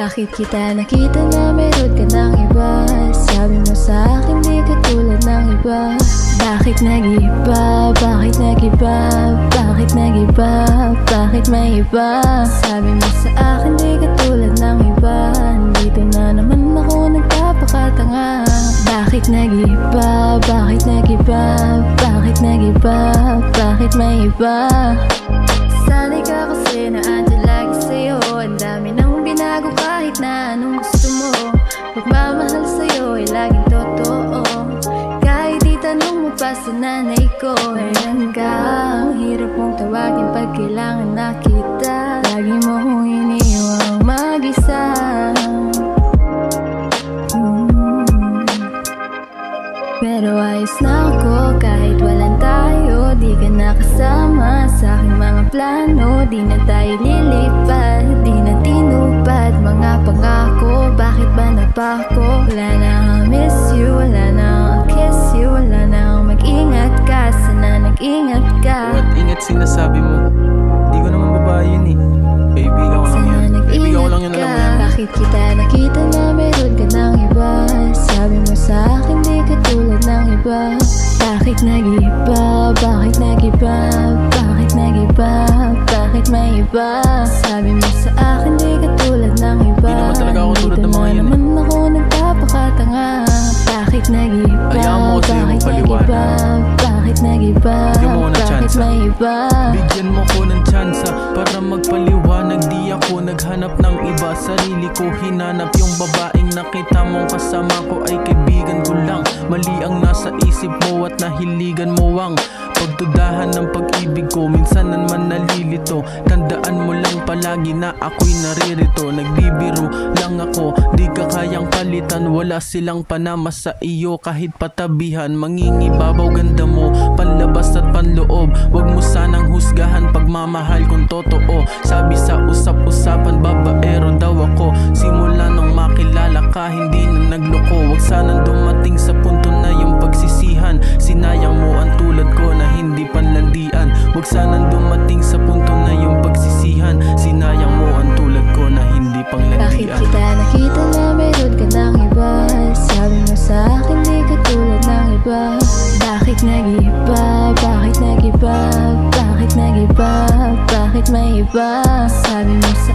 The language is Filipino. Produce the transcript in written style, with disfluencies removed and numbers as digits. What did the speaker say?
Bakit kita nakita na meron ka ng iba? Sabi mo sa akin di ka tulad ng iba. Bakit nag-iba? Bakit nag-iba? Bakit nag-iba? Bakit may iba? Sabi mo sa akin di ka tulad ng iba. Dito na naman ako nagpapakatanga. Bakit nag-iba? Bakit nag-iba? Bakit nag-iba? Bakit may iba? Sanay ka kasi na andyan lagi sa'yo. Ang dami nang binago kahit na anong gusto mo. Pagmamahal sa'yo ay laging totoo. Kahit itanong mo pa sa nanay ko, ayan ka. Ang hirap mong tawagin pag kailangan na kita. Lagi mo kong iniwang mag-isa. Pero ayos na ako kahit walang tayo. Di ka nakasama sa aking mga plano. Di na tayo lilipad, di na tinupad mga pangako. Bakit ba napako? Wala na akong miss you, wala na akong kiss you, wala na akong mag-ingat ka. Sana nag-ingat ka. What ingat sinasabi mo? Di ko naman babae yun eh. Kaibigan ko lang yan. Kaibigan ko lang yun, alam mo yan. Bakit kita nakita na meron ka ng iba? Sabi mo sa akin di ka tulad ng iba. Bakit nag-iba? Bakit nag-iba? Bakit nag-iba? Bakit may iba? Sabi mo sa akin di ka tulad ng iba. Di naman talaga ako tulad ng mga Dito yun na naman ako nagpapakatanga. Bakit nag-iba? Ayaw mo kasi yung Bakit paliwanag. nag-iba? Bakit nag-iba? Bigyan mo ko ng Bakit tsansa. may iba? Bigyan mo ko ng tsansa para magpaliwanag. Di ako naghanap ng iba. Sarili ko hinanap. Yung babaeng nakita mong kasama ko ay kaibigan ko lang. Mali ang nasa isip mo at nahiligan mo ang pagdudahan ng pag-ibig ko. Minsan naman nalilito. Tandaan mo lang palagi na ako'y naririto. Nagbibiro lang ako, di ka kayang palitan. Wala silang panama sa iyo kahit patabihan. Mangingibabaw ganda mo, panlabas at panloob. Wag mo sanang husgahan pagmamahal kung totoo. Sabi sa usap-usapan, babaero daw ako. Simula nung makilala ka, hindi na nagloko. Wag sanang dumating sa punto na yung pagsisihan. Sinayang mo ang tulad ko na hindi panlandian. Wag sanang dumating sa punto na yung pagsisihan. Sinayang mo ang tulad ko na hindi Bakit panglandian. kita nakita na meron ka ng iba? Sabi mo sa akin di ka tulad ng iba. Bakit nag-iba? Bakit nag-iba? Bakit nag-iba? Bakit may iba? Sabi mo sa